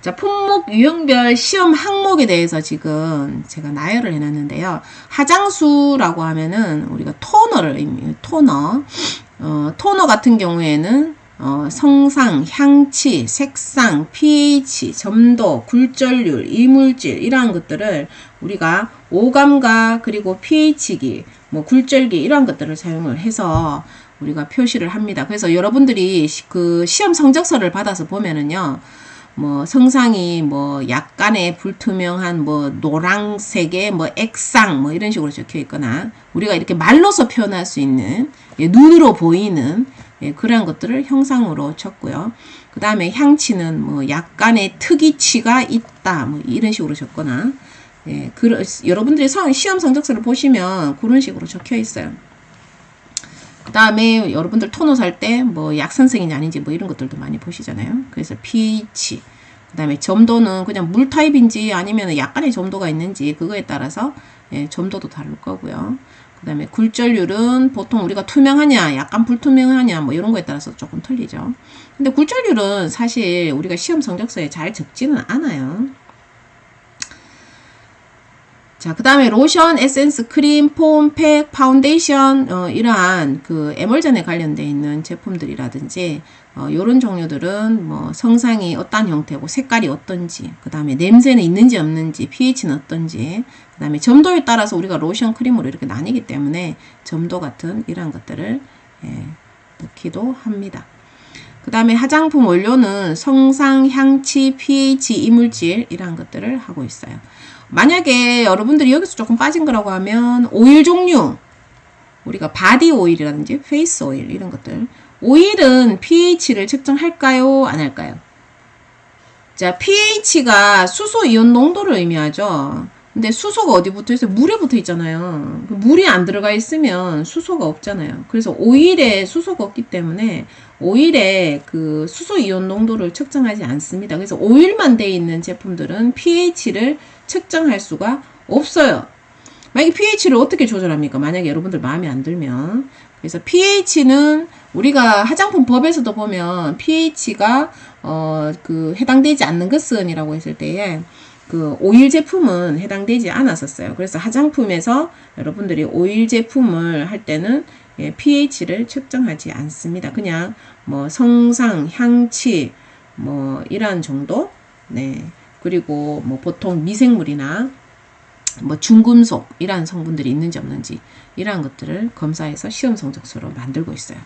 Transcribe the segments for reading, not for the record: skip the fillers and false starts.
자, 품목 유형별 시험 항목에 대해서 지금 제가 나열을 해놨는데요. 화장수라고 하면은 우리가 토너를 의미해요. 토너. 토너 같은 경우에는 성상, 향치, 색상, pH, 점도, 굴절률, 이물질 이러한 것들을 우리가 오감과 그리고 pH기, 뭐 굴절기 이러한 것들을 사용을 해서 우리가 표시를 합니다. 그래서 여러분들이 그 시험 성적서를 받아서 보면은요. 뭐 성상이 뭐 약간의 불투명한 뭐 노란색의 뭐 액상 뭐 이런 식으로 적혀 있거나 우리가 이렇게 말로서 표현할 수 있는 눈으로 보이는 그러한 것들을 형상으로 적고요. 그 다음에 향치는 뭐 약간의 특이치가 있다 뭐 이런 식으로 적거나 여러분들이 시험 성적서를 보시면 그런 식으로 적혀 있어요. 그 다음에 여러분들 토너 살 때 뭐 약산성인지 아닌지 뭐 이런 것들도 많이 보시잖아요. 그래서 pH, 그 다음에 점도는 그냥 물 타입인지 아니면 약간의 점도가 있는지 그거에 따라서 점도도 다를 거고요. 그 다음에 굴절률은 보통 우리가 투명하냐 약간 불투명하냐 뭐 이런 거에 따라서 조금 틀리죠. 근데 굴절률은 사실 우리가 시험 성적서에 잘 적지는 않아요. 자, 그 다음에 로션, 에센스, 크림, 폼, 팩, 파운데이션 이러한 그 에멀전에 관련되어 있는 제품들이라든지 요런 종류들은 뭐 성상이 어떤 형태고 색깔이 어떤지, 그 다음에 냄새는 있는지 없는지, pH는 어떤지, 그 다음에 점도에 따라서 우리가 로션, 크림으로 이렇게 나뉘기 때문에 점도 같은 이러한 것들을 넣기도 합니다. 그 다음에 화장품 원료는 성상, 향치, pH, 이물질 이러한 것들을 하고 있어요. 만약에 여러분들이 여기서 조금 빠진 거라고 하면 오일 종류, 우리가 바디 오일이라든지 페이스 오일 이런 것들, 오일은 pH를 측정할까요? 안 할까요? 자, pH가 수소 이온 농도를 의미하죠. 근데 수소가 어디 붙어 있어요? 물에 붙어 있잖아요. 물이 안 들어가 있으면 수소가 없잖아요. 그래서 오일에 수소가 없기 때문에 오일에 그 수소 이온 농도를 측정하지 않습니다. 그래서 오일만 돼 있는 제품들은 pH를 측정할 수가 없어요. 만약에 pH를 어떻게 조절합니까? 만약에 여러분들 마음에 안 들면. 그래서 pH는 우리가 화장품 법에서도 보면 pH가 그 해당되지 않는 것은이라고 했을 때에 그 오일 제품은 해당되지 않았었어요. 그래서 화장품에서 여러분들이 오일 제품을 할 때는 pH를 측정하지 않습니다. 그냥 뭐 성상, 향치 뭐 이러한 정도. 네. 그리고 뭐 보통 미생물이나 뭐 중금속 이러한 성분들이 있는지 없는지 이러한 것들을 검사해서 시험 성적서로 만들고 있어요.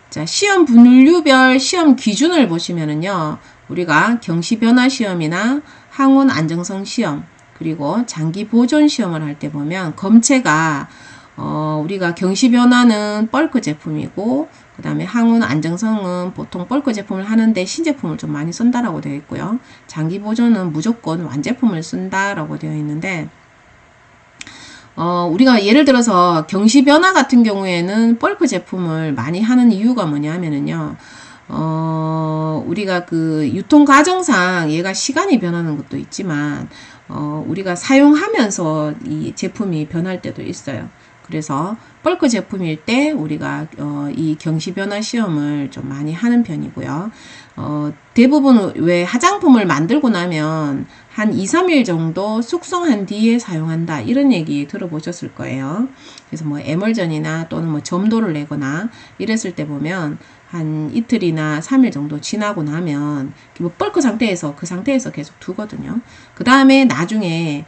자, 시험 분류별 시험 기준을 보시면은요. 우리가 경시변화 시험이나 항원 안정성 시험 그리고 장기 보존 시험을 할 때 보면 검체가 우리가 경시변화는 벌크 제품이고 그 다음에 항원 안정성은 보통 벌크 제품을 하는데 신제품을 좀 많이 쓴다라고 되어 있고요. 장기 보존은 무조건 완제품을 쓴다라고 되어 있는데 우리가 예를 들어서 경시변화 같은 경우에는 벌크 제품을 많이 하는 이유가 뭐냐면은요. 우리가 그 유통 과정상 얘가 시간이 변하는 것도 있지만 우리가 사용하면서 이 제품이 변할 때도 있어요. 그래서 벌크 제품일 때 우리가 이 경시변화 시험을 좀 많이 하는 편이고요. 대부분 왜 화장품을 만들고 나면 한 2, 3일 정도 숙성한 뒤에 사용한다 이런 얘기 들어보셨을 거예요. 그래서 뭐 에멀전이나 또는 뭐 점도를 내거나 이랬을 때 보면 한 이틀이나 3일 정도 지나고 나면 뭐 벌크 상태에서 그 상태에서 계속 두거든요. 그 다음에 나중에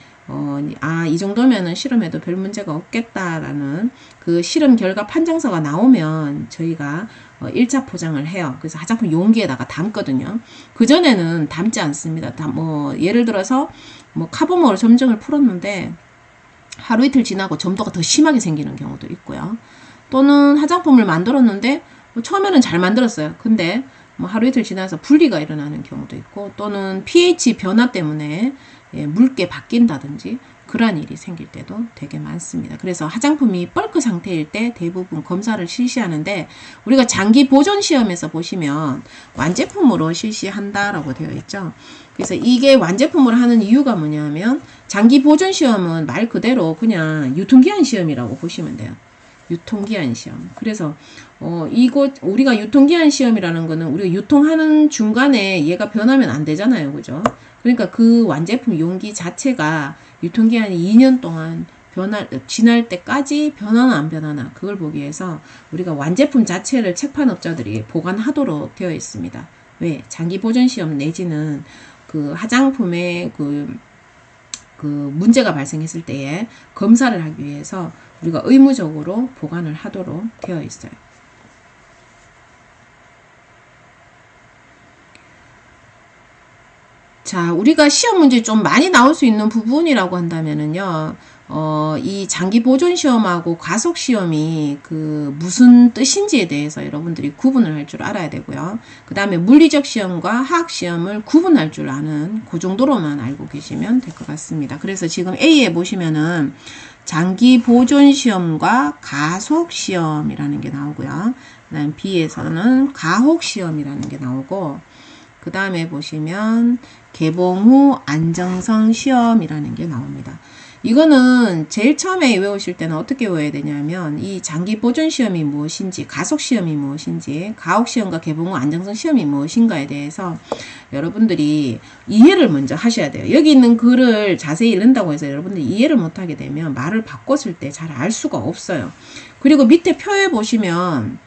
이 정도면은 실험해도 별 문제가 없겠다라는 그 실험 결과 판정서가 나오면 저희가 1차 포장을 해요. 그래서 화장품 용기에다가 담거든요. 그전에는 담지 않습니다. 예를 들어서 뭐 카보모로 점정을 풀었는데 하루 이틀 지나고 점도가 더 심하게 생기는 경우도 있고요. 또는 화장품을 만들었는데 처음에는 잘 만들었어요. 근데 뭐 하루 이틀 지나서 분리가 일어나는 경우도 있고 또는 pH 변화 때문에 묽게 바뀐다든지 그러한 일이 생길 때도 되게 많습니다. 그래서 화장품이 벌크 상태일 때 대부분 검사를 실시하는데 우리가 장기 보존 시험에서 보시면 완제품으로 실시한다라고 되어 있죠. 그래서 이게 완제품으로 하는 이유가 뭐냐면 장기 보존 시험은 말 그대로 그냥 유통기한 시험이라고 보시면 돼요. 유통기한 시험. 그래서 이거 우리가 유통기한 시험이라는 거는 우리가 유통하는 중간에 얘가 변하면 안 되잖아요. 그죠? 그러니까 그 완제품 용기 자체가 유통기한이 2년 동안 지날 때까지 변하나 안 변하나 그걸 보기 위해서 우리가 완제품 자체를 책판업자들이 보관하도록 되어 있습니다. 왜? 장기 보존 시험 내지는 그 화장품의 그 문제가 발생했을 때에 검사를 하기 위해서 우리가 의무적으로 보관을 하도록 되어 있어요. 자, 우리가 시험 문제 좀 많이 나올 수 있는 부분이라고 한다면은요, 이 장기 보존 시험하고 과속 시험이 그 무슨 뜻인지에 대해서 여러분들이 구분을 할 줄 알아야 되고요. 그 다음에 물리적 시험과 화학 시험을 구분할 줄 아는 그 정도로만 알고 계시면 될 것 같습니다. 그래서 지금 A에 보시면은 장기 보존 시험과 가속 시험이라는 게 나오고요. 그 다음 B에서는 가혹 시험이라는 게 나오고, 그 다음에 보시면 개봉 후 안정성 시험이라는 게 나옵니다. 이거는 제일 처음에 외우실 때는 어떻게 외워야 되냐면 이 장기 보존 시험이 무엇인지, 가속 시험이 무엇인지, 가혹 시험과 개봉 후 안정성 시험이 무엇인가에 대해서 여러분들이 이해를 먼저 하셔야 돼요. 여기 있는 글을 자세히 읽는다고 해서 여러분들이 이해를 못하게 되면 말을 바꿨을 때 잘 알 수가 없어요. 그리고 밑에 표에 보시면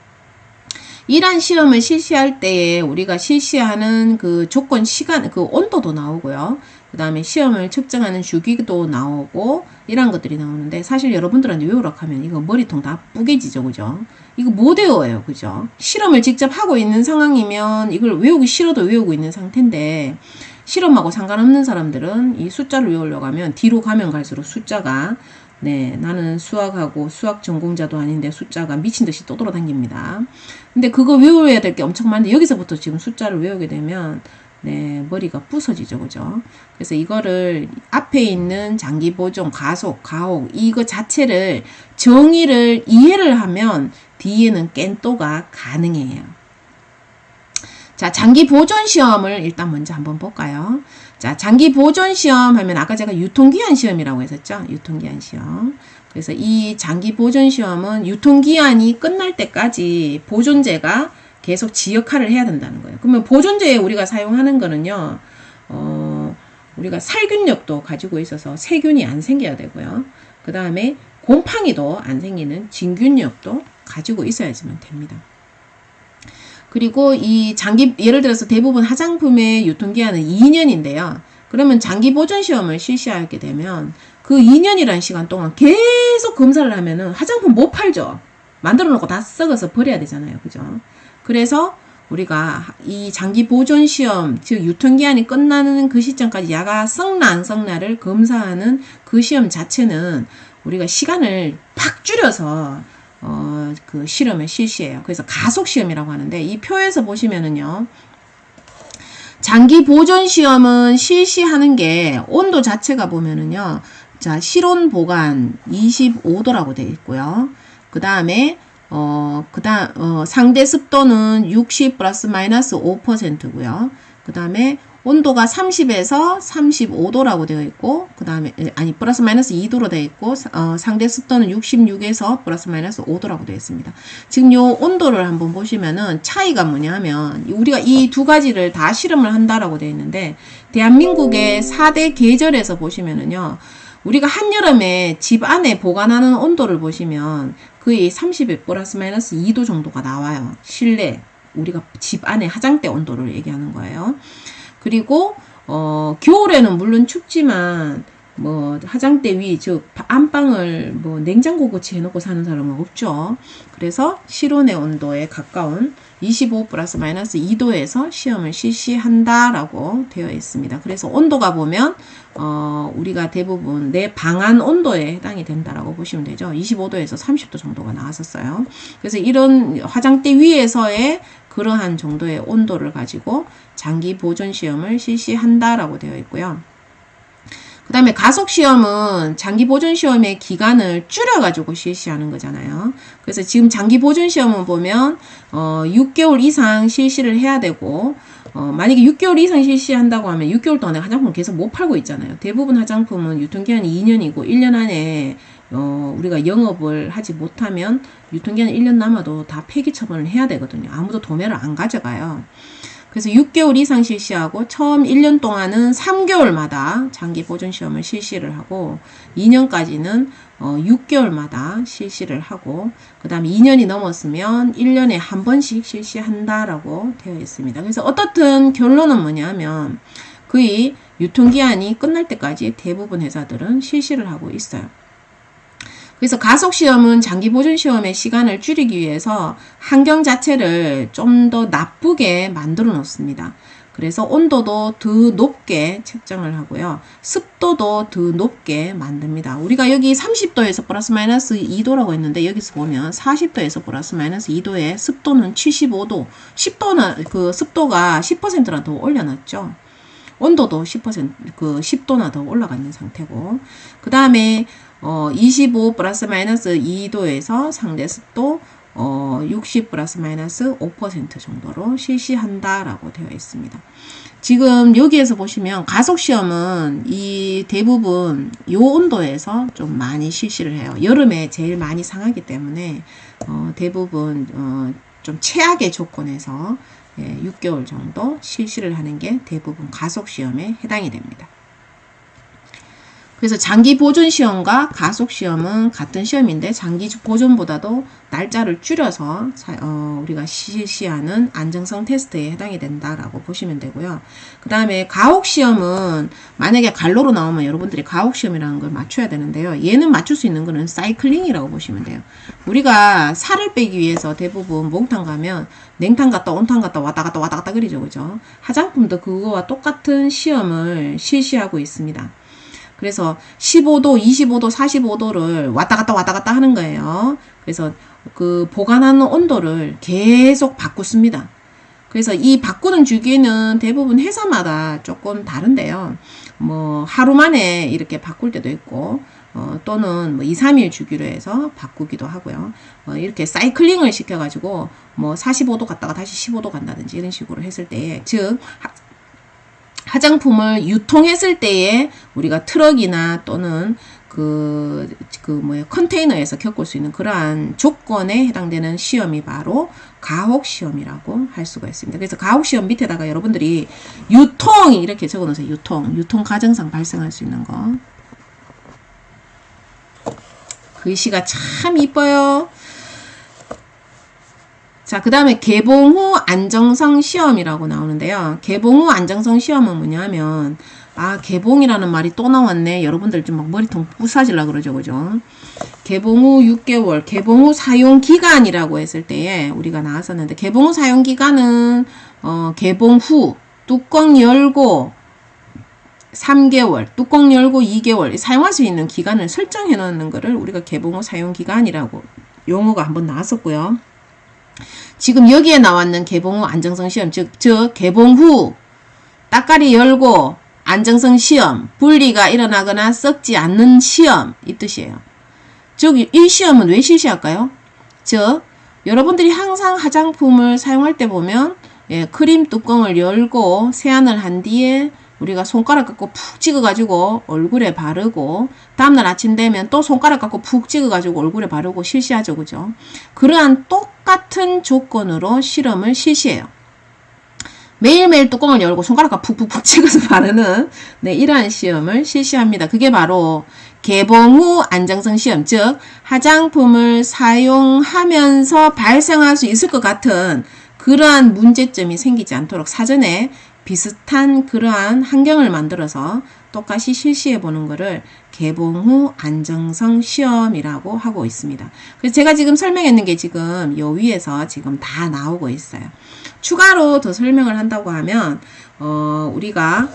이러한 시험을 실시할 때에 우리가 실시하는 그 조건 시간, 그 온도도 나오고요. 그 다음에 시험을 측정하는 주기도 나오고 이런 것들이 나오는데 사실 여러분들한테 외우라고 하면 이거 머리통 다 뿌개지죠. 그죠? 이거 못 외워요. 그죠? 실험을 직접 하고 있는 상황이면 이걸 외우기 싫어도 외우고 있는 상태인데 실험하고 상관없는 사람들은 이 숫자를 외우려고 하면 뒤로 가면 갈수록 숫자가 나는 수학하고 수학 전공자도 아닌데 숫자가 미친듯이 떠돌아다닙니다. 근데 그거 외워야 될 게 엄청 많은데 여기서부터 지금 숫자를 외우게 되면 머리가 부서지죠. 그죠? 그래서 이거를 앞에 있는 장기 보존, 가속, 가혹 이거 자체를 정의를 이해를 하면 뒤에는 깬또가 가능해요. 자, 장기 보존 시험을 일단 먼저 한번 볼까요? 자, 장기 보존 시험 하면 아까 제가 유통기한 시험이라고 했었죠? 유통기한 시험. 그래서 이 장기 보존 시험은 유통기한이 끝날 때까지 보존제가 계속 지 역할을 해야 된다는 거예요. 그러면 보존제에 우리가 사용하는 거는요, 우리가 살균력도 가지고 있어서 세균이 안 생겨야 되고요. 그 다음에 곰팡이도 안 생기는 진균력도 가지고 있어야지만 됩니다. 그리고 이 장기, 예를 들어서 대부분 화장품의 유통기한은 2년인데요. 그러면 장기 보존 시험을 실시하게 되면 그 2년이라는 시간 동안 계속 검사를 하면은 화장품 못 팔죠. 만들어 놓고 다 썩어서 버려야 되잖아요. 그죠? 그래서 우리가 이 장기 보존 시험, 즉 유통기한이 끝나는 그 시점까지 야가 썩나 안 썩나를 검사하는 그 시험 자체는 우리가 시간을 팍 줄여서 그 실험을 실시해요. 그래서 가속 시험이라고 하는데 이 표에서 보시면은요. 장기 보존 시험은 실시하는 게 온도 자체가 보면은요. 자, 실온 보관 25도라고 되어 있고요. 그 다음에 상대 습도는 60 플러스 마이너스 5%고요. 그 다음에 온도가 30에서 35도라고 되어 있고, 그 다음에, 아니, 플러스 마이너스 2도로 되어 있고, 상대 습도는 66에서 플러스 마이너스 5도라고 되어 있습니다. 지금 요 온도를 한번 보시면은 차이가 뭐냐 하면, 우리가 이 두 가지를 다 실험을 한다라고 되어 있는데, 대한민국의 4대 계절에서 보시면은요, 우리가 한여름에 집 안에 보관하는 온도를 보시면, 거의 30에 플러스 마이너스 2도 정도가 나와요. 실내, 우리가 집 안에 화장대 온도를 얘기하는 거예요. 그리고 겨울에는 물론 춥지만 뭐 화장대 위 즉 안방을 뭐 냉장고 거치 해놓고 사는 사람은 없죠. 그래서 실온의 온도에 가까운 25 플러스 마이너스 2도에서 시험을 실시한다라고 되어 있습니다. 그래서 온도가 보면 우리가 대부분 내 방안 온도에 해당이 된다라고 보시면 되죠. 25도에서 30도 정도가 나왔었어요. 그래서 이런 화장대 위에서의 그러한 정도의 온도를 가지고 장기 보존 시험을 실시한다라고 되어 있고요. 그 다음에 가속 시험은 장기 보존 시험의 기간을 줄여가지고 실시하는 거잖아요. 그래서 지금 장기 보존 시험은 보면 6개월 이상 실시를 해야 되고 만약에 6개월 이상 실시한다고 하면 6개월 동안에 화장품 계속 못 팔고 있잖아요. 대부분 화장품은 유통기한이 2년이고 1년 안에 우리가 영업을 하지 못하면 유통기한 1년 남아도 다 폐기 처분을 해야 되거든요. 아무도 도매를 안 가져가요. 그래서 6개월 이상 실시하고 처음 1년 동안은 3개월마다 장기 보존 시험을 실시를 하고 2년까지는 6개월마다 실시를 하고 그 다음에 2년이 넘었으면 1년에 한 번씩 실시한다라고 되어 있습니다. 그래서 어떻든 결론은 뭐냐면 거의 유통기한이 끝날 때까지 대부분 회사들은 실시를 하고 있어요. 그래서 가속시험은 장기보존시험의 시간을 줄이기 위해서 환경 자체를 좀 더 나쁘게 만들어 놓습니다. 그래서 온도도 더 높게 측정을 하고요. 습도도 더 높게 만듭니다. 우리가 여기 30도에서 플러스 마이너스 2도라고 했는데 여기서 보면 40도에서 플러스 마이너스 2도에 습도는 75도, 그 습도가 10%나 더 올려놨죠. 온도도 10도나 더 올라가 있는 상태고 그 다음에 25 플러스 마이너스 2도에서 상대 습도 60 플러스 마이너스 5% 정도로 실시한다라고 되어 있습니다. 지금 여기에서 보시면 가속시험은 이 대부분 이 온도에서 좀 많이 실시를 해요. 여름에 제일 많이 상하기 때문에 대부분 좀 최악의 조건에서 6개월 정도 실시를 하는 게 대부분 가속시험에 해당이 됩니다. 그래서 장기 보존 시험과 가속 시험은 같은 시험인데 장기 보존보다도 날짜를 줄여서 우리가 실시하는 안정성 테스트에 해당이 된다라고 보시면 되고요. 그 다음에 가혹 시험은 만약에 갈로로 나오면 여러분들이 가혹 시험이라는 걸 맞춰야 되는데요. 얘는 맞출 수 있는 거는 사이클링이라고 보시면 돼요. 우리가 살을 빼기 위해서 대부분 목욕탕 가면 냉탕 갔다 온탕 갔다 왔다 갔다 그러죠, 그죠? 화장품도 그거와 똑같은 시험을 실시하고 있습니다. 그래서 15도, 25도, 45도를 왔다 갔다 하는 거예요. 그래서 그 보관하는 온도를 계속 바꾸습니다. 그래서 이 바꾸는 주기는 대부분 회사마다 조금 다른데요. 뭐 하루 만에 이렇게 바꿀 때도 있고 또는 뭐 2, 3일 주기로 해서 바꾸기도 하고요. 이렇게 사이클링을 시켜가지고 뭐 45도 갔다가 다시 15도 간다든지 이런 식으로 했을 때에 즉 화장품을 유통했을 때에 우리가 트럭이나 또는 컨테이너에서 겪을 수 있는 그러한 조건에 해당되는 시험이 바로 가혹 시험이라고 할 수가 있습니다. 그래서 가혹 시험 밑에다가 여러분들이 유통 이렇게 적어 놓으세요. 유통 가정상 발생할 수 있는 거. 글씨가 참 이뻐요. 자, 그 다음에 개봉 후 안정성 시험이라고 나오는데요. 개봉 후 안정성 시험은 뭐냐면, 개봉이라는 말이 또 나왔네. 여러분들 좀 막 머리통 부사지려고 그러죠, 그죠? 개봉 후 6개월, 개봉 후 사용 기간이라고 했을 때에 우리가 나왔었는데, 개봉 후 사용 기간은, 개봉 후 뚜껑 열고 3개월, 뚜껑 열고 2개월, 사용할 수 있는 기간을 설정해 놓는 거를 우리가 개봉 후 사용 기간이라고 용어가 한번 나왔었고요. 지금 여기에 나왔는 개봉 후 안정성 시험, 즉 개봉 후 따까리 열고 안정성 시험, 분리가 일어나거나 썩지 않는 시험 이 뜻이에요. 즉 이 시험은 왜 실시할까요? 즉 여러분들이 항상 화장품을 사용할 때 보면 크림 뚜껑을 열고 세안을 한 뒤에 우리가 손가락 갖고 푹 찍어가지고 얼굴에 바르고 다음날 아침 되면 또 손가락 갖고 푹 찍어가지고 얼굴에 바르고 실시하죠. 그죠? 그러한 똑같은 조건으로 실험을 실시해요. 매일매일 뚜껑을 열고 손가락 갖고 푹푹푹 찍어서 바르는 이러한 시험을 실시합니다. 그게 바로 개봉 후 안정성 시험, 즉 화장품을 사용하면서 발생할 수 있을 것 같은 그러한 문제점이 생기지 않도록 사전에 비슷한 그러한 환경을 만들어서 똑같이 실시해 보는 것을 개봉 후 안정성 시험이라고 하고 있습니다. 그래서 제가 지금 설명했는 게 지금 요 위에서 지금 다 나오고 있어요. 추가로 더 설명을 한다고 하면 우리가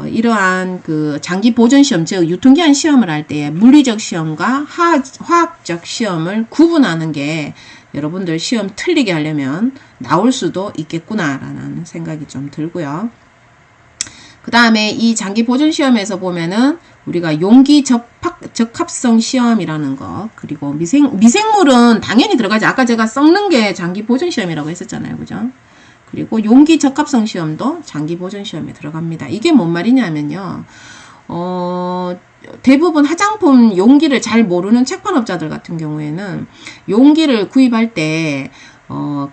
이러한 그 장기 보존 시험, 즉 유통기한 시험을 할 때 물리적 시험과 화학적 시험을 구분하는 게 여러분들 시험 틀리게 하려면 나올 수도 있겠구나라는 생각이 좀 들고요. 그 다음에 이 장기 보존 시험에서 보면은 우리가 용기 적합성 시험이라는 거, 그리고 미생물은 당연히 들어가지. 아까 제가 썩는 게 장기 보존 시험이라고 했었잖아요. 그죠? 그리고 용기 적합성 시험도 장기 보존 시험에 들어갑니다. 이게 뭔 말이냐면요. 대부분 화장품 용기를 잘 모르는 책판업자들 같은 경우에는 용기를 구입할 때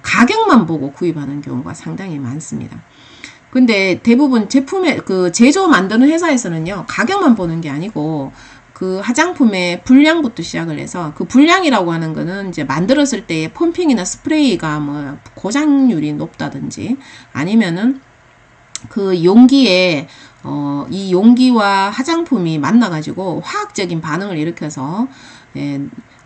가격만 보고 구입하는 경우가 상당히 많습니다. 근데 대부분 제품의 그 제조 만드는 회사에서는요, 가격만 보는 게 아니고 그 화장품의 분량부터 시작을 해서, 그 분량이라고 하는 거는 이제 만들었을 때의 펌핑이나 스프레이가 뭐 고장률이 높다든지, 아니면은 그 용기에 이 용기와 화장품이 만나가지고 화학적인 반응을 일으켜서,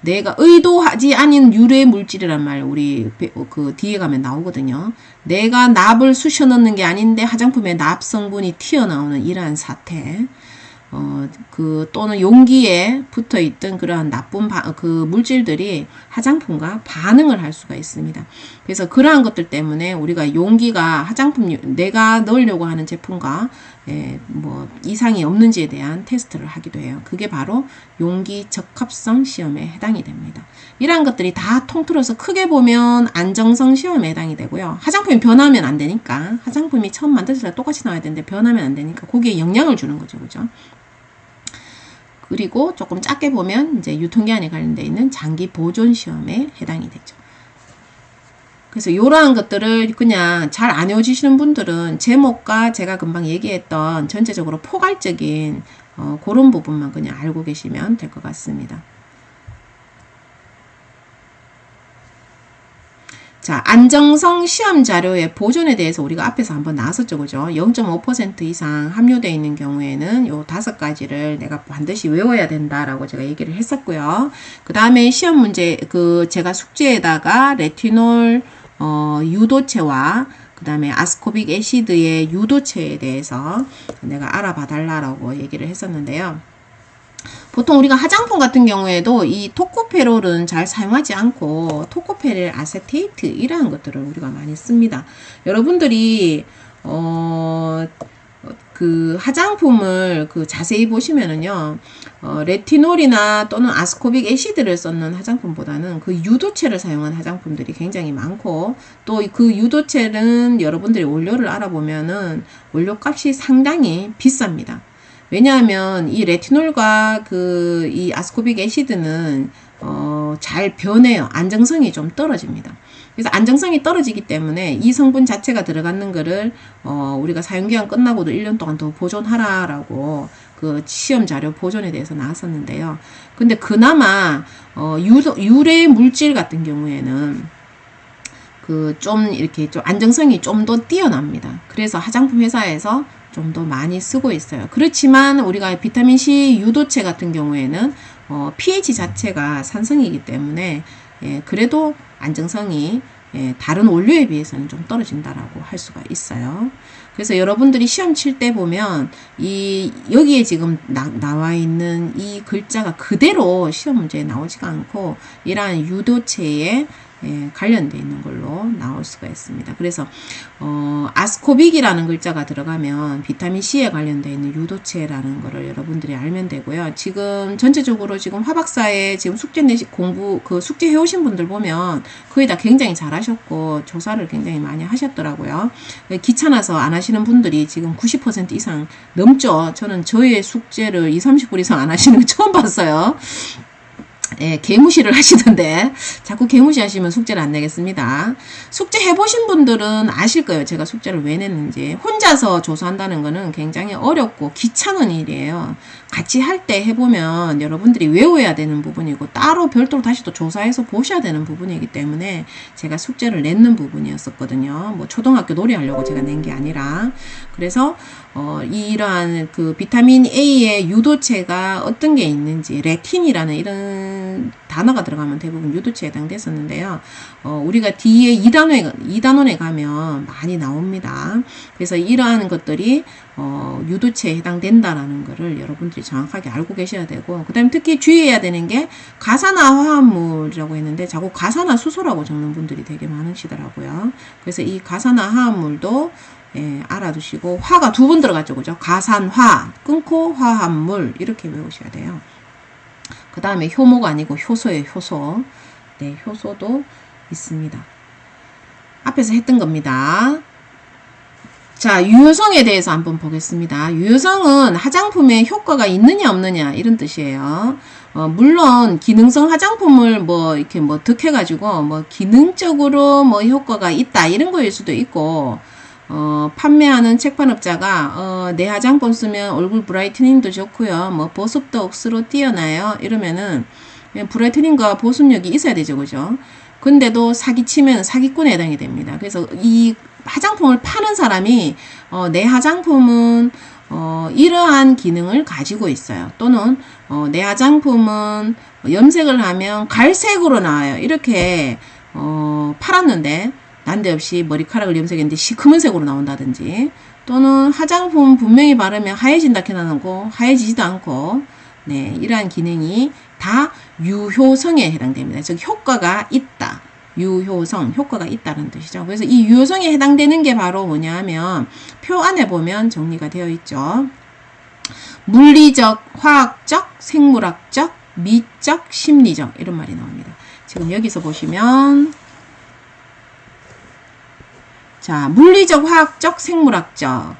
내가 의도하지 않은 유래 물질이란 말 우리 그 뒤에 가면 나오거든요. 내가 납을 쑤셔 넣는 게 아닌데 화장품에 납 성분이 튀어나오는 이러한 사태. 또는 용기에 붙어 있던 그러한 나쁜 그 물질들이 화장품과 반응을 할 수가 있습니다. 그래서 그러한 것들 때문에 우리가 용기가 화장품 내가 넣으려고 하는 제품과 뭐 이상이 없는지에 대한 테스트를 하기도 해요. 그게 바로 용기 적합성 시험에 해당이 됩니다. 이러한 것들이 다 통틀어서 크게 보면 안정성 시험에 해당이 되고요. 화장품이 변하면 안 되니까, 화장품이 처음 만들었을 때 똑같이 나와야 되는데 변하면 안 되니까 거기에 영향을 주는 거죠. 그죠? 그리고 조금 작게 보면 이제 유통기한에 관련되어 있는 장기 보존 시험에 해당이 되죠. 그래서 이러한 것들을 그냥 잘 안 외워지시는 분들은 제목과 제가 금방 얘기했던 전체적으로 포괄적인 그런 부분만 그냥 알고 계시면 될 것 같습니다. 자, 안정성 시험 자료의 보존에 대해서 우리가 앞에서 한번 나왔었죠. 그죠? 0.5% 이상 함유되어 있는 경우에는 요 5가지를 내가 반드시 외워야 된다라고 제가 얘기를 했었고요. 그 다음에 시험 문제, 제가 숙제에다가 레티놀, 유도체와 그 다음에 아스코빅 애시드의 유도체에 대해서 내가 알아봐 달라고 얘기를 했었는데요. 보통 우리가 화장품 같은 경우에도 이 토코페롤은 잘 사용하지 않고 토코페롤 아세테이트 이러한 것들을 우리가 많이 씁니다. 여러분들이 그 화장품을 자세히 보시면은요, 레티놀이나 또는 아스코빅 애시드를 썼는 화장품보다는 그 유도체를 사용한 화장품들이 굉장히 많고, 또 그 유도체는 여러분들이 원료를 알아보면은 원료값이 상당히 비쌉니다. 왜냐하면 이 레티놀과 이 아스코빅 애시드는 잘 변해요. 안정성이 좀 떨어집니다. 그래서 안정성이 떨어지기 때문에 이 성분 자체가 들어가는 거를 우리가 사용기간 끝나고도 1년 동안 더 보존하라라고 그 시험 자료 보존에 대해서 나왔었는데요. 근데 그나마 유래 물질 같은 경우에는 좀 이렇게 좀 안정성이 좀 더 뛰어납니다. 그래서 화장품 회사에서 좀 더 많이 쓰고 있어요. 그렇지만 우리가 비타민C 유도체 같은 경우에는 pH 자체가 산성이기 때문에 그래도 안정성이 다른 원료에 비해서는 좀 떨어진다라고 할 수가 있어요. 그래서 여러분들이 시험 칠 때 보면 여기에 지금 나와 있는 이 글자가 그대로 시험 문제에 나오지가 않고 이러한 유도체에 관련되어 있는 걸로 나올 수가 있습니다. 그래서 아스코빅이라는 글자가 들어가면 비타민C에 관련되어 있는 유도체라는 거를 여러분들이 알면 되고요. 지금 전체적으로 지금 화박사에 지금 숙제 숙제 해오신 분들 보면 거의 다 굉장히 잘하셨고 조사를 굉장히 많이 하셨더라고요. 귀찮아서 안 하시는 분들이 지금 90% 이상 넘죠. 저는 저의 숙제를 20-30분 이상 안 하시는 거 처음 봤어요. 개무시를 하시던데 자꾸 개무시 하시면 숙제를 안 내겠습니다. 숙제 해보신 분들은 아실 거예요. 제가 숙제를 왜 냈는지. 혼자서 조사한다는 거는 굉장히 어렵고 귀찮은 일이에요. 같이 할 때 해보면 여러분들이 외워야 되는 부분이고 따로 별도로 다시 또 조사해서 보셔야 되는 부분이기 때문에 제가 숙제를 냈는 부분이었었거든요. 뭐 초등학교 놀이하려고 제가 낸 게 아니라. 그래서 이러한 그 비타민 A의 유도체가 어떤 게 있는지, 레틴이라는 이런 단어가 들어가면 대부분 유도체에 해당됐었는데요. 우리가 뒤에 2단원에 가면 많이 나옵니다. 그래서 이러한 것들이 유도체에 해당된다라는 거를 여러분들이 정확하게 알고 계셔야 되고, 그 다음에 특히 주의해야 되는 게 가산화 화합물이라고 했는데 자꾸 가산화 수소라고 적는 분들이 되게 많으시더라고요. 그래서 이 가산화 화합물도 알아두시고, 화가 2번 들어갔죠. 그죠? 가산화, 끊고 화합물 이렇게 외우셔야 돼요. 그 다음에 효모가 아니고 효소예요. 효소. 네, 효소도 있습니다. 앞에서 했던 겁니다. 자, 유효성에 대해서 한번 보겠습니다. 유효성은 화장품에 효과가 있느냐 없느냐 이런 뜻이에요. 물론 기능성 화장품을 뭐 이렇게 뭐 득해가지고 뭐 기능적으로 뭐 효과가 있다 이런 거일 수도 있고, 판매하는 책판업자가 내 화장품 쓰면 얼굴 브라이트닝도 좋고요, 뭐 보습도 억수로 뛰어나요 이러면은 브라이트닝과 보습력이 있어야 되죠, 그죠? 근데도 사기치면 사기꾼에 해당이 됩니다. 그래서 이 화장품을 파는 사람이 내 화장품은 이러한 기능을 가지고 있어요. 또는 내 화장품은 염색을 하면 갈색으로 나와요. 이렇게 팔았는데 난데없이 머리카락을 염색했는데 시커먼색으로 나온다든지, 또는 화장품 분명히 바르면 하얘진다 해놔놓고 하얘지지도 않고, 네, 이러한 기능이 다 유효성에 해당됩니다. 즉 효과가 있다. 유효성, 효과가 있다는 뜻이죠. 그래서 이 유효성에 해당되는 게 바로 뭐냐 하면 표 안에 보면 정리가 되어 있죠. 물리적, 화학적, 생물학적, 미적, 심리적 이런 말이 나옵니다. 지금 여기서 보시면 자, 물리적, 화학적, 생물학적.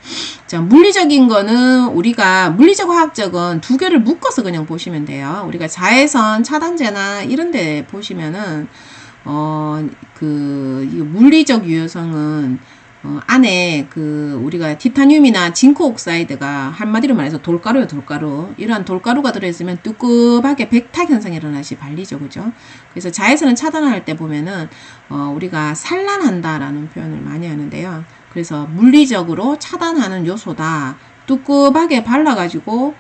자, 물리적인 거는 우리가 물리적, 화학적은 두 개를 묶어서 그냥 보시면 돼요. 우리가 자외선 차단제나 이런 데 보시면은 이 물리적 유효성은 안에 우리가 티타늄이나 징크 옥사이드가 한마디로 말해서 돌가루예요, 돌가루. 이러한 돌가루가 들어있으면 뜨끔하게 백탁 현상이 일어나시 발리죠, 그죠? 그래서 자외선을 차단할 때 보면은 우리가 산란한다라는 표현을 많이 하는데요. 그래서 물리적으로 차단하는 요소다. 뜨끔하게 발라가지고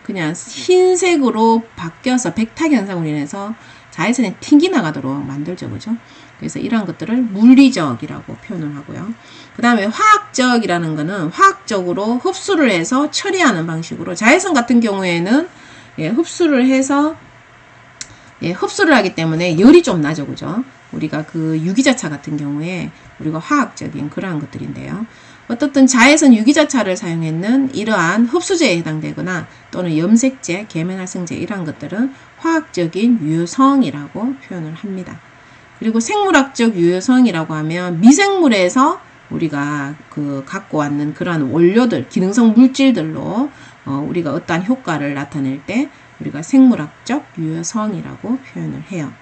그냥 흰색으로 바뀌어서 백탁 현상으로 인해서 자외선이 튕기 나가도록 만들죠, 그죠? 그래서 이러한 것들을 물리적이라고 표현을 하고요. 그 다음에 화학적이라는 거는 화학적으로 흡수를 해서 처리하는 방식으로, 자외선 같은 경우에는 흡수를 해서 흡수를 하기 때문에 열이 좀 나죠, 그죠? 우리가 유기자차 같은 경우에 우리가 화학적인 그러한 것들인데요. 어떻든 자외선 유기자차를 사용했는 이러한 흡수제에 해당되거나 또는 염색제, 계면활성제 이러한 것들은 화학적인 유효성이라고 표현을 합니다. 그리고 생물학적 유효성이라고 하면 미생물에서 우리가 갖고 왔는 그러한 원료들, 기능성 물질들로 우리가 어떠한 효과를 나타낼 때 우리가 생물학적 유효성이라고 표현을 해요.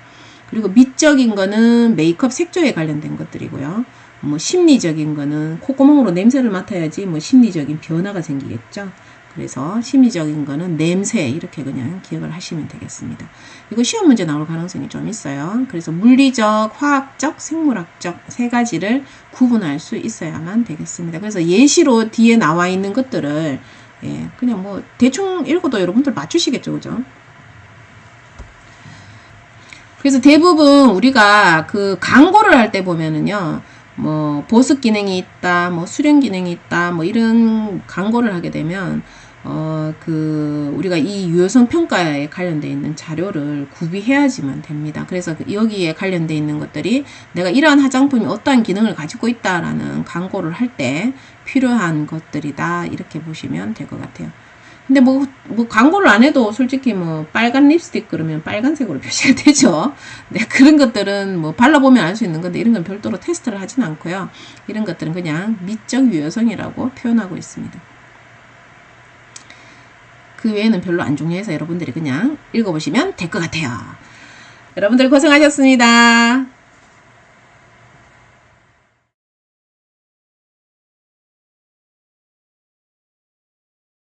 그리고 미적인 거는 메이크업 색조에 관련된 것들이고요. 뭐 심리적인 거는 콧구멍으로 냄새를 맡아야지 뭐 심리적인 변화가 생기겠죠. 그래서 심리적인 거는 냄새 이렇게 그냥 기억을 하시면 되겠습니다. 이거 시험 문제 나올 가능성이 좀 있어요. 그래서 물리적, 화학적, 생물학적 세 가지를 구분할 수 있어야만 되겠습니다. 그래서 예시로 뒤에 나와 있는 것들을 그냥 뭐 대충 읽어도 여러분들 맞추시겠죠, 그죠? 그래서 대부분 우리가 광고를 할 때 보면은요, 뭐 보습 기능이 있다, 뭐 수령 기능이 있다, 뭐 이런 광고를 하게 되면 우리가 이 유효성 평가에 관련되어 있는 자료를 구비해야지만 됩니다. 그래서 여기에 관련되어 있는 것들이 내가 이러한 화장품이 어떠한 기능을 가지고 있다라는 광고를 할 때 필요한 것들이다, 이렇게 보시면 될 것 같아요. 근데 뭐 광고를 안 해도 솔직히 뭐 빨간 립스틱 그러면 빨간색으로 표시가 되죠. 네, 그런 것들은 뭐 발라보면 알 수 있는 건데 이런 건 별도로 테스트를 하진 않고요. 이런 것들은 그냥 미적 유효성이라고 표현하고 있습니다. 그 외에는 별로 안 중요해서 여러분들이 그냥 읽어보시면 될 것 같아요. 여러분들 고생하셨습니다.